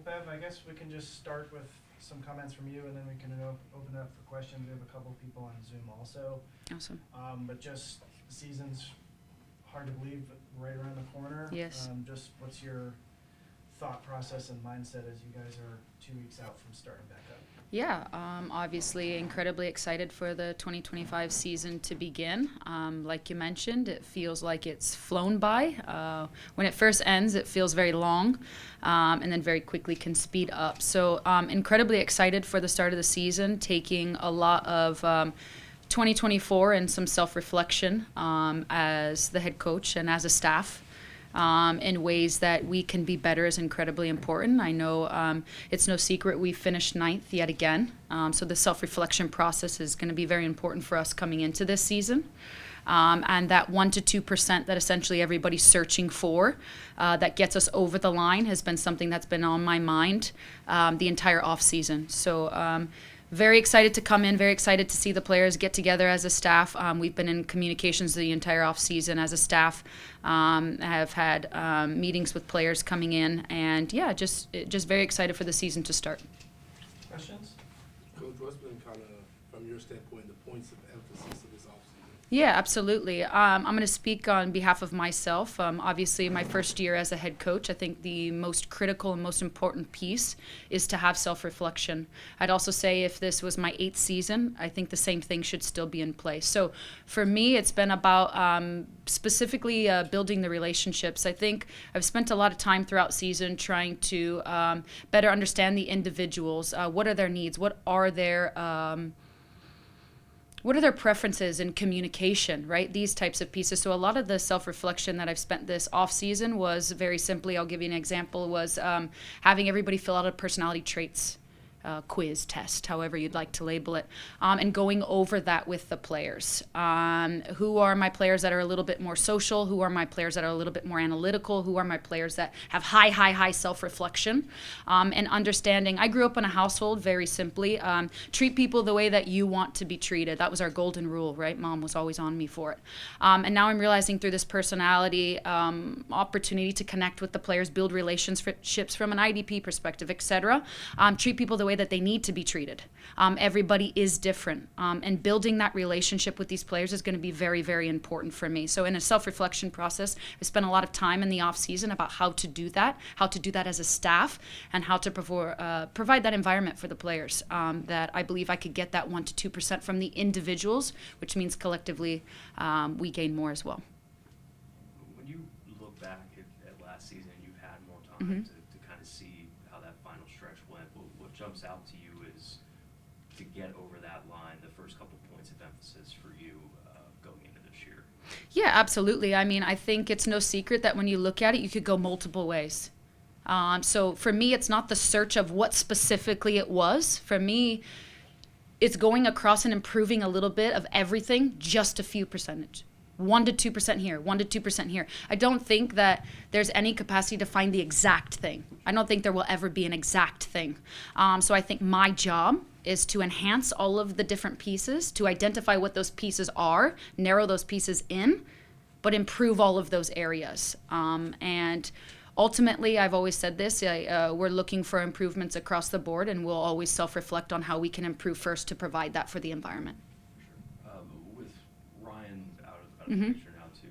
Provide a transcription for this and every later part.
Bev, I guess we can just start with some comments from you, and then we can open it up for questions. We have a couple people on Zoom also. Awesome. But just the season's hard to believe, but right around the corner. Yes. Just what's your thought process and mindset as you guys are 2 weeks out from starting back up? Yeah, obviously incredibly excited for the 2025 season to begin. Like you mentioned, it feels like it's flown by. When it first ends, it feels very long, and then very quickly can speed up. So incredibly excited for the start of the season, taking a lot of 2024 and some self-reflection as the head coach and as a staff. In ways that we can be better is incredibly important. I know it's no secret we finished 9th yet again. So the self-reflection process is going to be very important for us coming into this season. And that 1% to 2% that essentially everybody's searching for that gets us over the line has been something that's been on my mind the entire offseason. So very excited to come in, very excited to see the players get together as a staff. We've been in communications the entire offseason as a staff. Have had meetings with players coming in, and yeah, just very excited for the season to start. Questions? Coach, what's been kind of, from your standpoint, the points of emphasis of this offseason? Yeah, absolutely. I'm going to speak on behalf of myself. Obviously, my first year as a head coach, I think the most critical and most important piece is to have self-reflection. I'd also say if this was my 8th season, I think the same thing should still be in place. So for me, it's been about specifically building the relationships. I think I've spent a lot of time throughout season trying to better understand the individuals. What are their needs? What are their preferences in communication, right? These types of pieces. So a lot of the self-reflection that I've spent this off season was very simply, I'll give you an example, was having everybody fill out a personality traits quiz, test, however you'd like to label it, and going over that with the players. Who are my players that are a little bit more social? Who are my players that are a little bit more analytical? Who are my players that have high self-reflection? And understanding, I grew up in a household, very simply, treat people the way that you want to be treated. That was our golden rule, right? Mom was always on me for it. And now I'm realizing through this personality opportunity to connect with the players, build relationships from an IDP perspective, etc. Treat people the way that they need to be treated. Everybody is different. And building that relationship with these players is going to be very, very important for me. So in a self-reflection process, I spent a lot of time in the off season about how to do that as a staff, and how to provide that environment for the players, that I believe I could get that 1% to 2% from the individuals, which means collectively we gain more as well. When you look back at last season, you've had more time to kind of see how that final stretch went. What jumps out to you is to get over that line, the first couple points of emphasis for you going into this year? Yeah, absolutely. I mean, I think it's no secret that when you look at it, you could go multiple ways. So for me, it's not the search of what specifically it was. For me, it's going across and improving a little bit of everything, just a few percentage. 1% to 2% here, 1% to 2% here. I don't think that there's any capacity to find the exact thing. I don't think there will ever be an exact thing. So I think my job is to enhance all of the different pieces, to identify what those pieces are, narrow those pieces in, but improve all of those areas. And ultimately, I've always said this, we're looking for improvements across the board, and we'll always self-reflect on how we can improve first to provide that for the environment. Sure. With Ryan out of the picture now too,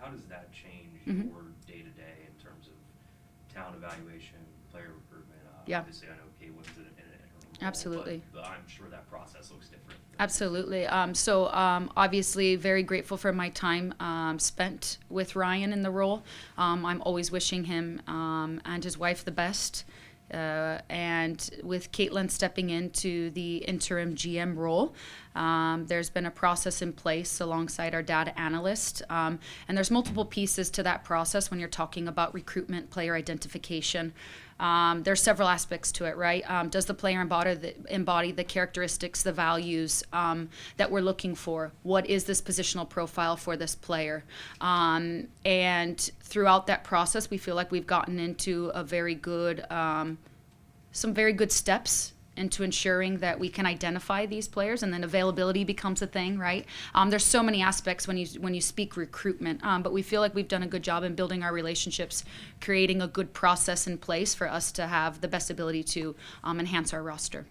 how does that change your day-to-day in terms of talent evaluation, player recruitment? Yeah. Obviously, I know Caitlin's in an interim role, Absolutely. but I'm sure that process looks different. Absolutely. So obviously very grateful for my time spent with Ryan in the role. I'm always wishing him and his wife the best. And with Caitlin stepping into the interim GM role, there's been a process in place alongside our data analyst. And there's multiple pieces to that process when you're talking about recruitment, player identification. There's several aspects to it, right? Does the player embody the characteristics, the values that we're looking for? What is this positional profile for this player? And throughout that process, we feel like we've gotten into a very good, some very good steps into ensuring that we can identify these players, and then availability becomes a thing, right? There's so many aspects when you speak recruitment, but we feel like we've done a good job in building our relationships, creating a good process in place for us to have the best ability to enhance our roster.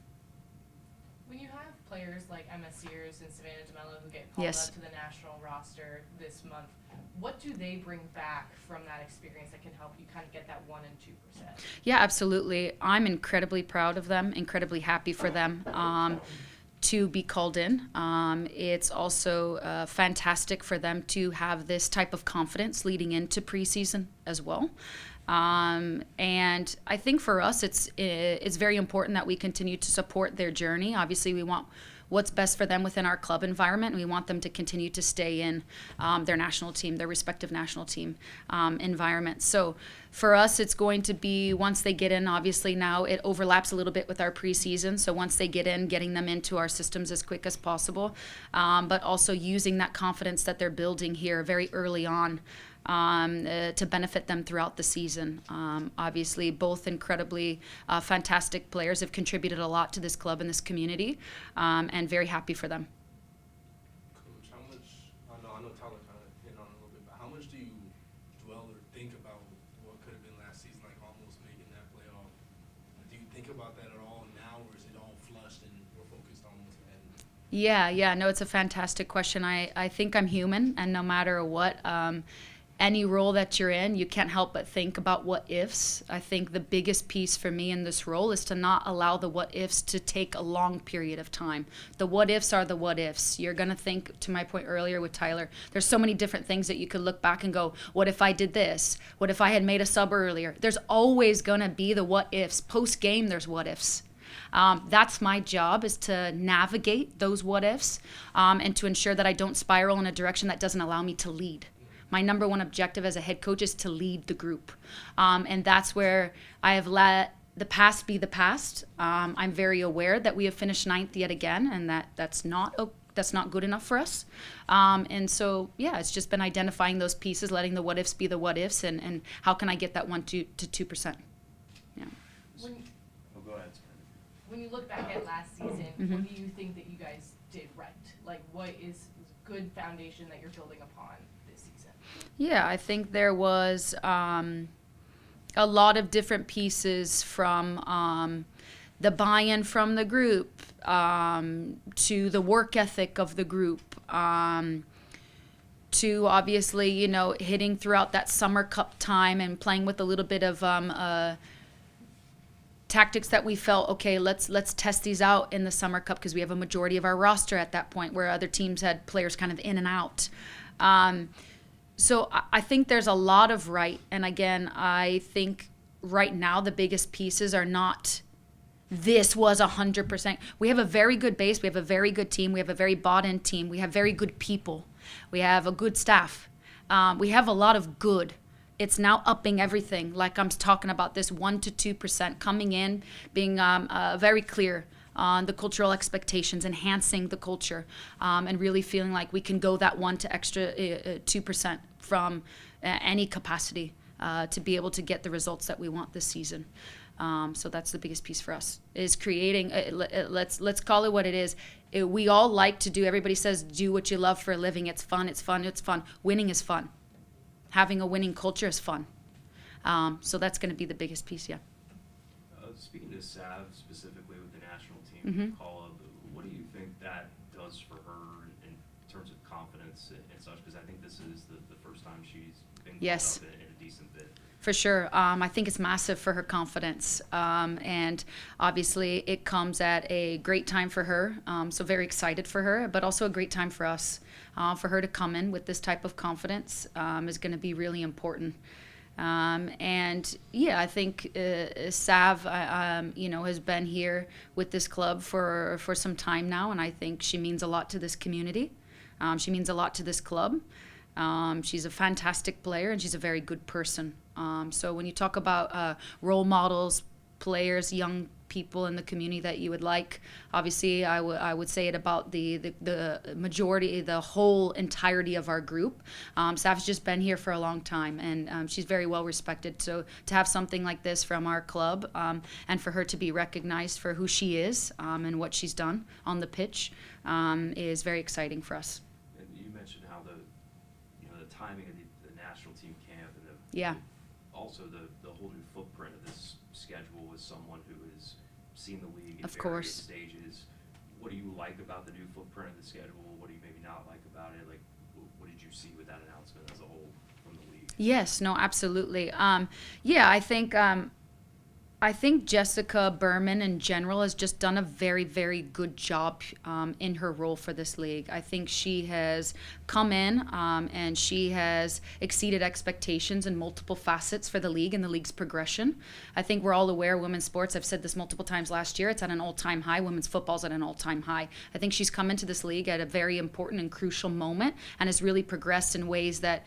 When you have players like Emma Sears and Savannah DeMello who get called Yes. up to the national roster this month, what do they bring back from that experience that can help you kind of get that 1% and 2%? Yeah, absolutely. I'm incredibly proud of them, incredibly happy for them to be called in. It's also fantastic for them to have this type of confidence leading into preseason as well. And I think for us, it's very important that we continue to support their journey. Obviously, we want what's best for them within our club environment. We want them to continue to stay in their national team, their respective national team environment. So for us, it's going to be, once they get in, obviously now it overlaps a little bit with our preseason. So once they get in, getting them into our systems as quick as possible, but also using that confidence that they're building here very early on to benefit them throughout the season. Obviously, both incredibly fantastic players have contributed a lot to this club and this community, and very happy for them. Coach, how much, I know Tyler kind of hit on it a little bit, but how much do you dwell or think about what could have been last season, like almost making that playoff? Do you think about that at all now, or is it all flushed and we're focused on what's ahead? Yeah, no, it's a fantastic question. I think I'm human, and no matter what, any role that you're in, you can't help but think about what ifs. I think the biggest piece for me in this role is to not allow the what ifs to take a long period of time. The what ifs are the what ifs. You're going to think, to my point earlier with Tyler, there's so many different things that you could look back and go, what if I did this? What if I had made a sub earlier? There's always going to be the what ifs. Post game, there's what ifs. That's my job, is to navigate those what ifs and to ensure that I don't spiral in a direction that doesn't allow me to lead. My number one objective as a head coach is to lead the group. And that's where I have let the past be the past. I'm very aware that we have finished 9th yet again, and that's not good enough for us. And so, yeah, it's just been identifying those pieces, letting the what ifs be the what ifs, and how can I get that 1 to 2%. Yeah. Go ahead, Samantha. When you look back at last season, what do you think that you guys did right? Like, what is good foundation that you're building upon this season? Yeah, I think there was a lot of different pieces, from the buy-in from the group to the work ethic of the group to obviously, hitting throughout that summer cup time and playing with a little bit of tactics that we felt, okay, let's test these out in the summer cup, because we have a majority of our roster at that point where other teams had players kind of in and out. So I think there's a lot of right. And again, I think right now the biggest pieces are not this was 100%. We have a very good base. We have a very good team. We have a very bought-in team. We have very good people. We have a good staff. We have a lot of good. It's now upping everything. Like I'm talking about this 1 to 2% coming in, being very clear on the cultural expectations, enhancing the culture, and really feeling like we can go that 1 to extra 2% from any capacity to be able to get the results that we want this season. So that's the biggest piece for us, is creating, let's call it what it is. We all like to do, everybody says, do what you love for a living. It's fun, it's fun, it's fun. Winning is fun. Having a winning culture is fun. So that's going to be the biggest piece, yeah. Speaking to Sav specifically with the national team call-up, what do you think that does for her in terms of confidence and such? Because I think this is the first time she's been called up in a decent bit. For sure. I think it's massive for her confidence. And obviously it comes at a great time for her. So very excited for her, but also a great time for us. For her to come in with this type of confidence is going to be really important. And yeah, I think Sav, has been here with this club for some time now, and I think she means a lot to this community. She means a lot to this club. She's a fantastic player, and she's a very good person. So when you talk about role models, players, young people in the community that you would like. Obviously, I would say it about the majority, the whole entirety of our group. Saf's just been here for a long time, and she's very well respected. So to have something like this from our club, and for her to be recognized for who she is and what she's done on the pitch, is very exciting for us. And you mentioned how the timing of the national team camp and Yeah. also the whole new footprint of this schedule with someone who has seen the league in Of various course. stages. What do you like about the new footprint of the schedule? What do you maybe not like about it? Like, what did you see with that announcement as a whole from the league? Yes, no, absolutely. Yeah, I think Jessica Berman in general has just done a very, very good job in her role for this league. I think she has come in and she has exceeded expectations in multiple facets for the league and the league's progression. I think we're all aware women's sports, I've said this multiple times last year, it's at an all-time high. Women's football's at an all-time high. I think she's come into this league at a very important and crucial moment and has really progressed in ways that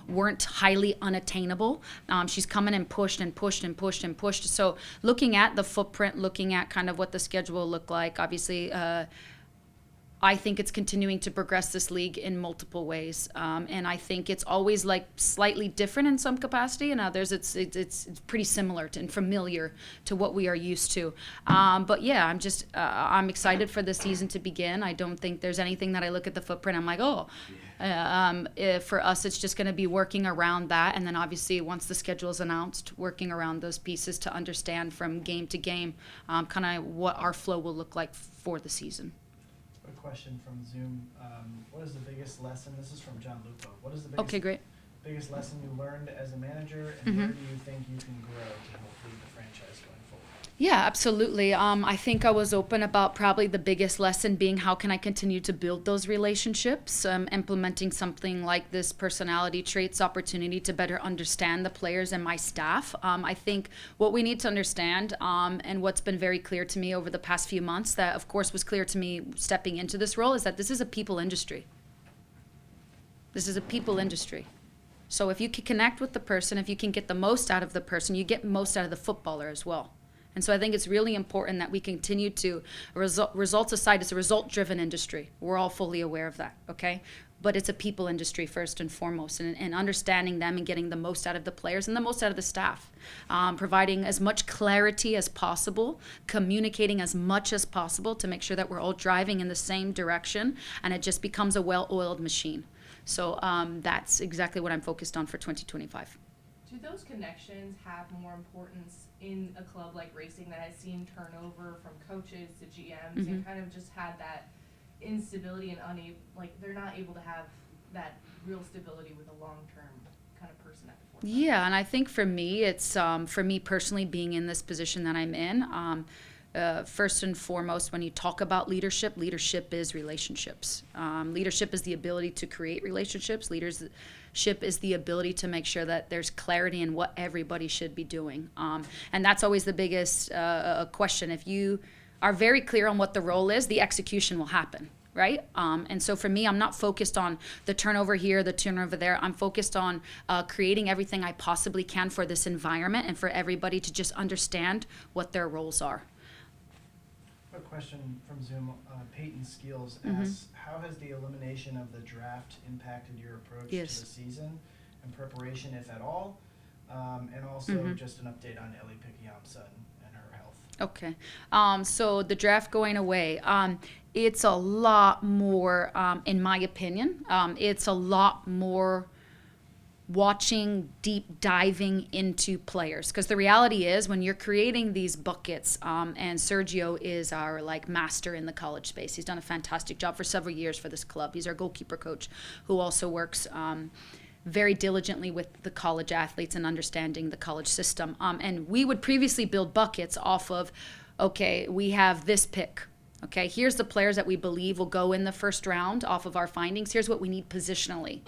weren't highly unattainable. She's come in and pushed and pushed and pushed and pushed. So looking at the footprint, looking at kind of what the schedule will look like, obviously, I think it's continuing to progress this league in multiple ways. And I think it's always like slightly different in some capacity, and others it's pretty similar and familiar to what we are used to. But yeah, I'm excited for the season to begin. I don't think there's anything that I look at the footprint, I'm like, oh. For us, it's just going to be working around that, and then obviously once the schedule is announced, working around those pieces to understand from game to game kind of what our flow will look like for the season. A question from Zoom. What is the biggest lesson? This is from John Lupo. What is the biggest, Okay, great. biggest lesson you learned as a manager, and Mhm. where do you think you can grow to help lead the franchise going forward? Yeah, absolutely. I think I was open about probably the biggest lesson being how can I continue to build those relationships, implementing something like this personality traits opportunity to better understand the players and my staff. I think what we need to understand and what's been very clear to me over the past few months that of course was clear to me stepping into this role is that this is a people industry. This is a people industry. So if you can connect with the person, if you can get the most out of the person, you get most out of the footballer as well. And so I think it's really important that we continue to, results aside, it's a result-driven industry. We're all fully aware of that, okay? But it's a people industry first and foremost, and understanding them and getting the most out of the players and the most out of the staff. Providing as much clarity as possible, communicating as much as possible to make sure that we're all driving in the same direction and it just becomes a well-oiled machine. So that's exactly what I'm focused on for 2025. Do those connections have more importance in a club like Racing that has seen turnover from coaches to GMs and kind of just had that instability and they're not able to have that real stability with a long-term kind of person at the forefront? Yeah, and I think for me, it's for me personally being in this position that I'm in. First and foremost, when you talk about leadership, leadership is relationships. Leadership is the ability to create relationships. Leadership is the ability to make sure that there's clarity in what everybody should be doing. And that's always the biggest question. If you are very clear on what the role is, the execution will happen. Right? And so for me, I'm not focused on the turnover here, the turnover there. I'm focused on creating everything I possibly can for this environment and for everybody to just understand what their roles are. A question from Zoom. Peyton Skeels asks, how has the elimination of the draft impacted your approach to the season and preparation, if at all? And also just an update on Ellie Piquiamsa and her health. Okay. So the draft going away, it's a lot more, in my opinion, it's a lot more watching, deep diving into players, because the reality is when you're creating these buckets, and Sergio is our master in the college space. He's done a fantastic job for several years for this club. He's our goalkeeper coach who also works very diligently with the college athletes and understanding the college system. And we would previously build buckets off of, okay, we have this pick. Okay, here's the players that we believe will go in the first round off of our findings. Here's what we need positionally.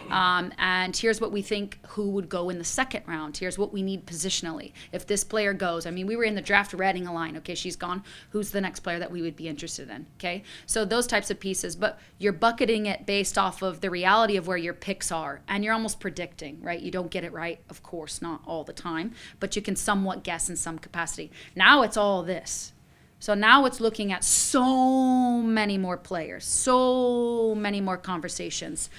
And here's what we think who would go in the second round. Here's what we need positionally. If this player goes, I mean, we were in the draft reading a line. Okay, she's gone. Who's the next player that we would be interested in? Okay, so those types of pieces. But you're bucketing it based off of the reality of where your picks are. And you're almost predicting, right? You don't get it right, of course, not all the time. But you can somewhat guess in some capacity. Now it's all this. So now it's looking at so many more players, so many more conversations.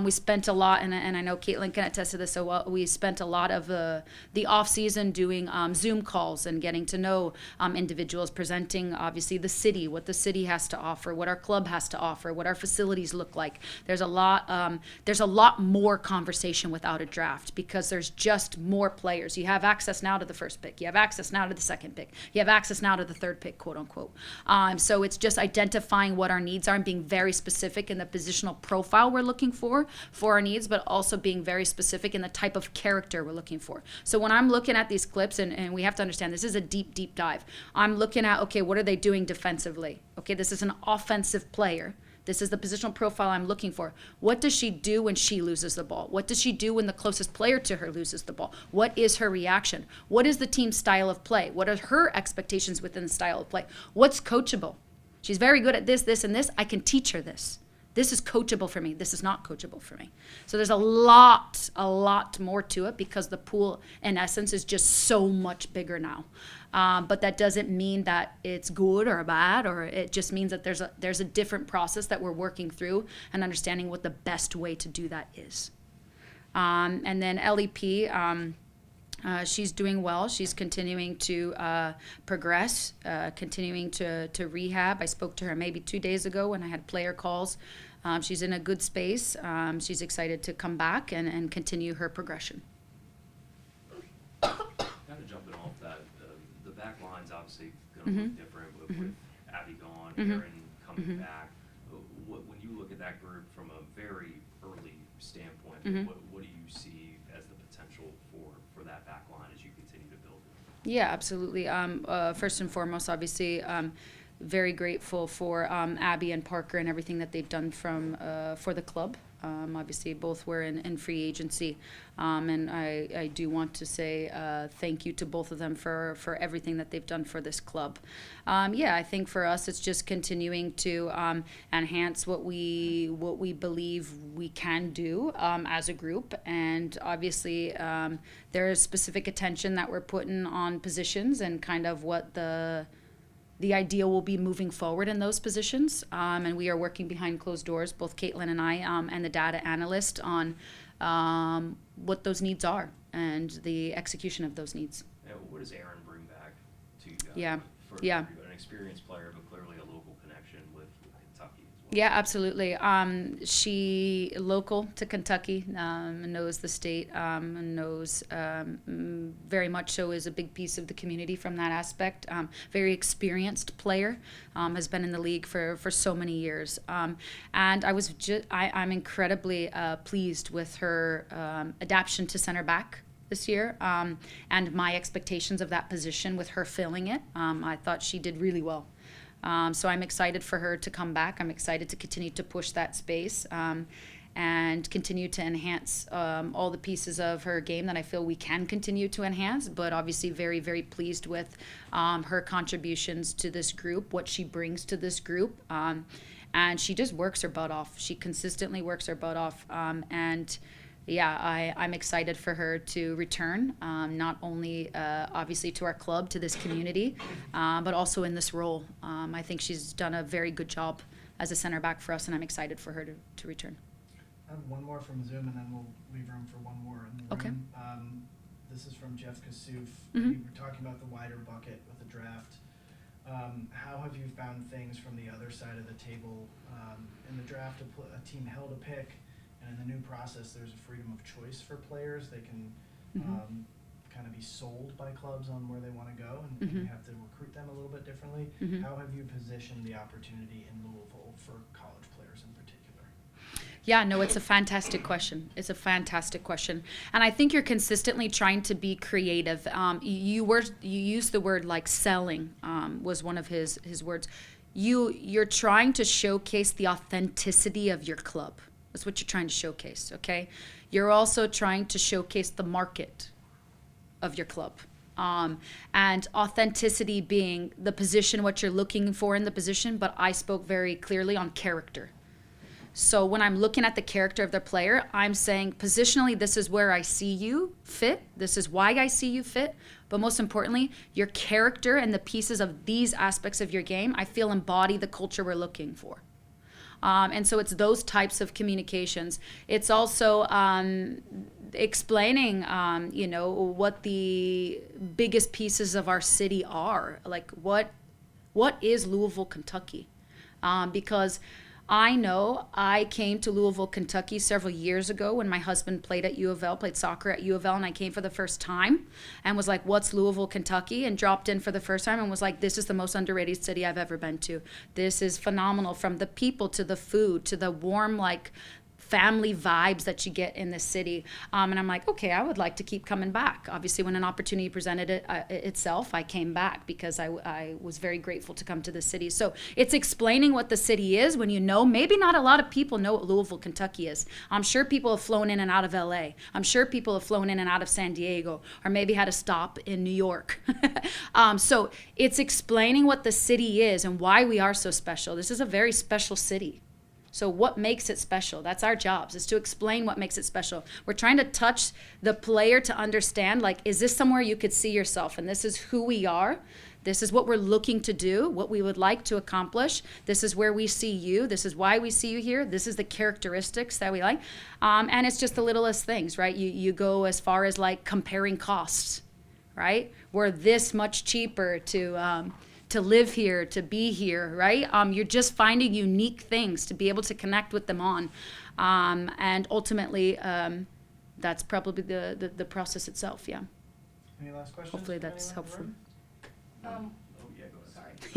We spent a lot, and I know Caitlin can attest to this, so we spent a lot of the off-season doing Zoom calls and getting to know individuals, presenting, obviously, the city, what the city has to offer, what our club has to offer, what our facilities look like. There's a lot more conversation without a draft because there's just more players. You have access now to the first pick. You have access now to the second pick. You have access now to the third pick, quote unquote. So it's just identifying what our needs are and being very specific in the positional profile we're looking for our needs, but also being very specific in the type of character we're looking for. So when I'm looking at these clips, and we have to understand this is a deep, deep dive. I'm looking at, okay, what are they doing defensively? Okay, this is an offensive player. This is the positional profile I'm looking for. What does she do when she loses the ball? What does she do when the closest player to her loses the ball? What is her reaction? What is the team's style of play? What are her expectations within the style of play? What's coachable? She's very good at this, this, and this. I can teach her this. This is coachable for me. This is not coachable for me. So there's a lot more to it because the pool, in essence, is just so much bigger now. But that doesn't mean that it's good or bad, or it just means that there's a different process that we're working through and understanding what the best way to do that is. And then LEP, she's doing well. She's continuing to progress, continuing to rehab. I spoke to her maybe 2 days ago when I had player calls. She's in a good space. She's excited to come back and continue her progression. Kind of jumping off that, the back line's obviously going to look different with Abby gone, Erin coming back. When you look at that group from a very early standpoint, what do you see as the potential for that back line as you continue to build it? Yeah, absolutely. First and foremost, obviously, very grateful for Abby and Parker and everything that they've done for the club. Obviously, both were in free agency, and I do want to say thank you to both of them for everything that they've done for this club. I think for us, it's just continuing to enhance what we believe we can do as a group, and obviously there is specific attention that we're putting on positions and kind of what the idea will be moving forward in those positions. And we are working behind closed doors, both Caitlin and I and the data analyst, on what those needs are and the execution of those needs. What does Erin bring back to you guys? Yeah. For Yeah. An experienced player, but clearly a local connection with Kentucky as well. Yeah, absolutely. She local to Kentucky, knows the state, knows very much so is a big piece of the community from that aspect. Very experienced player, has been in the league for so many years. And I'm incredibly pleased with her adaptation to center back this year, and my expectations of that position with her filling it. I thought she did really well. So I'm excited for her to come back. I'm excited to continue to push that space and continue to enhance all the pieces of her game that I feel we can continue to enhance, but obviously very, very pleased with her contributions to this group, what she brings to this group. And she just works her butt off. She consistently works her butt off. I'm excited for her to return, not only obviously to our club, to this community, but also in this role. I think she's done a very good job as a center back for us, and I'm excited for her to return. I have one more from Zoom, and then we'll leave room for one more in the Okay. room. This is from Jeff Kassouf. Mhm. You were talking about the wider bucket with the draft. How have you found things from the other side of the table? In the draft, a team held a pick, and in the new process, there's a freedom of choice for players. They can kind of be sold by clubs on where they want to go, and you have to recruit them a little bit differently. How have you positioned the opportunity in Louisville for college players in particular? Yeah, no, it's a fantastic question. It's a fantastic question. And I think you're consistently trying to be creative. You used the word like selling, was one of his words. You're trying to showcase the authenticity of your club. That's what you're trying to showcase, okay? You're also trying to showcase the market of your club. And authenticity being the position, what you're looking for in the position, but I spoke very clearly on character. So when I'm looking at the character of the player, I'm saying positionally, this is where I see you fit. This is why I see you fit. But most importantly, your character and the pieces of these aspects of your game, I feel embody the culture we're looking for. And so it's those types of communications. It's also explaining, what the biggest pieces of our city are. Like what is Louisville, Kentucky? Because I know I came to Louisville, Kentucky several years ago when my husband played soccer at U of L, and I came for the first time and was like, what's Louisville, Kentucky? And dropped in for the first time and was like, this is the most underrated city I've ever been to. This is phenomenal, from the people to the food to the warm, family vibes that you get in the city. And I'm like, okay, I would like to keep coming back. Obviously, when an opportunity presented itself, I came back because I was very grateful to come to the city. So it's explaining what the city is when maybe not a lot of people know what Louisville, Kentucky is. I'm sure people have flown in and out of LA. I'm sure people have flown in and out of San Diego, or maybe had a stop in New York. So it's explaining what the city is and why we are so special. This is a very special city. So what makes it special? That's our jobs, is to explain what makes it special. We're trying to touch the player to understand, is this somewhere you could see yourself? And this is who we are. This is what we're looking to do, what we would like to accomplish. This is where we see you. This is why we see you here. This is the characteristics that we like. And it's just the littlest things, right? You go as far as comparing costs, right? We're this much cheaper to live here, to be here, right? You're just finding unique things to be able to connect with them on. And ultimately, that's probably the process itself, yeah. Any last questions? Hopefully from that's anyone in the helpful. room? Yeah,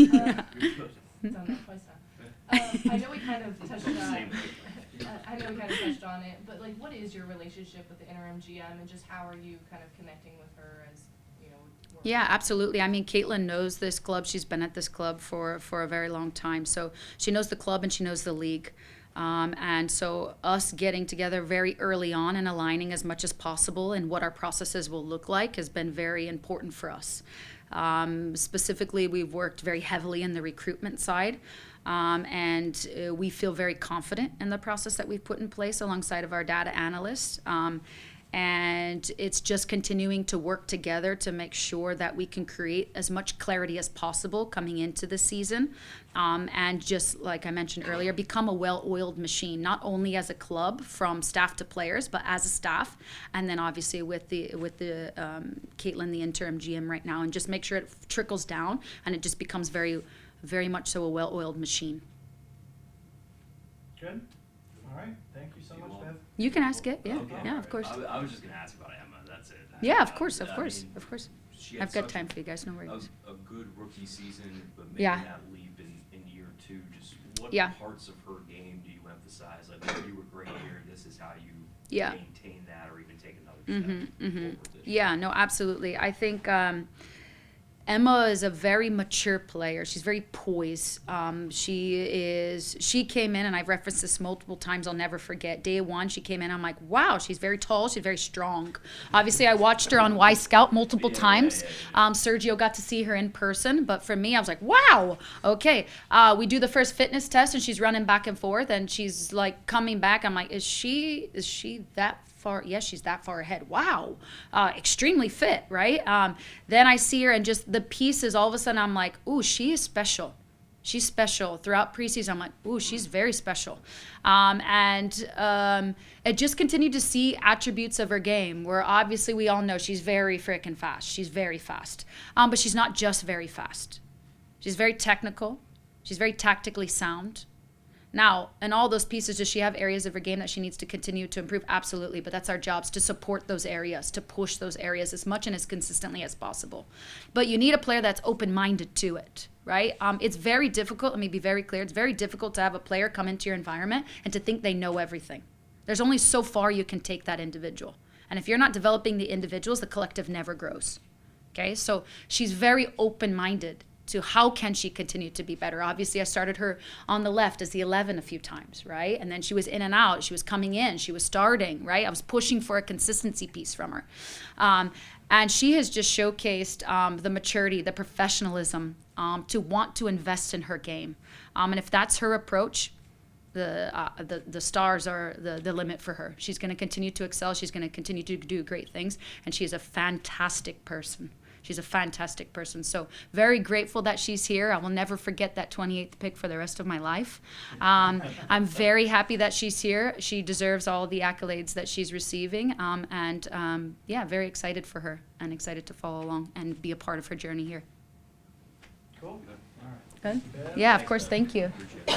go ahead. Sorry. You're supposed to. Done that twice now. I know we kind of touched on Same. on it, but what is your relationship with the interim GM, and just how are you kind of connecting with her as Yeah, absolutely. I mean, Caitlin knows this club. She's been at this club for a very long time. So she knows the club and she knows the league. And so us getting together very early on and aligning as much as possible in what our processes will look like has been very important for us. Specifically, we've worked very heavily in the recruitment side. And we feel very confident in the process that we've put in place alongside of our data analysts. And it's just continuing to work together to make sure that we can create as much clarity as possible coming into the season. And just like I mentioned earlier, become a well-oiled machine, not only as a club from staff to players, but as a staff. And then obviously with the Caitlin, the interim GM right now, and just make sure it trickles down and it just becomes very, very much so a well-oiled machine. Good. All right. Thank you so You much, want- Bev. You can ask it, yeah, Okay. yeah, of course. I was just gonna ask about Emma. That's it. Yeah, of course, of I course, mean, of course. she had I've got such time for you guys, no worries. a good rookie season, but making Yeah. that leap in year two, just what Yeah. parts of her game do you emphasize? You were great here. This is how you Yeah. maintain that, or even take another Mhm, step mhm. forward this year. Yeah, no, absolutely. I think Emma is a very mature player. She's very poised. She came in, and I've referenced this multiple times. I'll never forget. Day one, she came in. I'm like, wow, she's very tall. She's very strong. Obviously, I watched her on Y Scout multiple times. Sergio got to see her in person, but for me, I was like, wow. Okay, we do the first fitness test, and she's running back and forth, and she's coming back. I'm like, is she that far? Yes, she's that far ahead. Wow. Extremely fit, right? Then I see her, and just the pieces, all of a sudden I'm like, ooh, she is special. She's special. Throughout preseason, I'm like, ooh, she's very special. I just continued to see attributes of her game where obviously we all know she's very freaking fast. She's very fast. But she's not just very fast. She's very technical. She's very tactically sound. Now, in all those pieces, does she have areas of her game that she needs to continue to improve? Absolutely, but that's our jobs, to support those areas, to push those areas as much and as consistently as possible. But you need a player that's open-minded to it, right? It's very difficult, let me be very clear, it's very difficult to have a player come into your environment and to think they know everything. There's only so far you can take that individual. And if you're not developing the individuals, the collective never grows, okay? So she's very open-minded. to how can she continue to be better. Obviously, I started her on the left as the 11 a few times, right? And then she was in and out. She was coming in. She was starting, right? I was pushing for a consistency piece from her. And she has just showcased the maturity, the professionalism, to want to invest in her game. And if that's her approach, the stars are the limit for her. She's going to continue to excel. She's going to continue to do great things. And she is a fantastic person. She's a fantastic person. So very grateful that she's here. I will never forget that 28th pick for the rest of my life. I'm very happy that she's here. She deserves all the accolades that she's receiving. Yeah, very excited for her and excited to follow along and be a part of her journey here. Cool. All right. Good? Bev? Yeah, of course. Thank you. Appreciate it.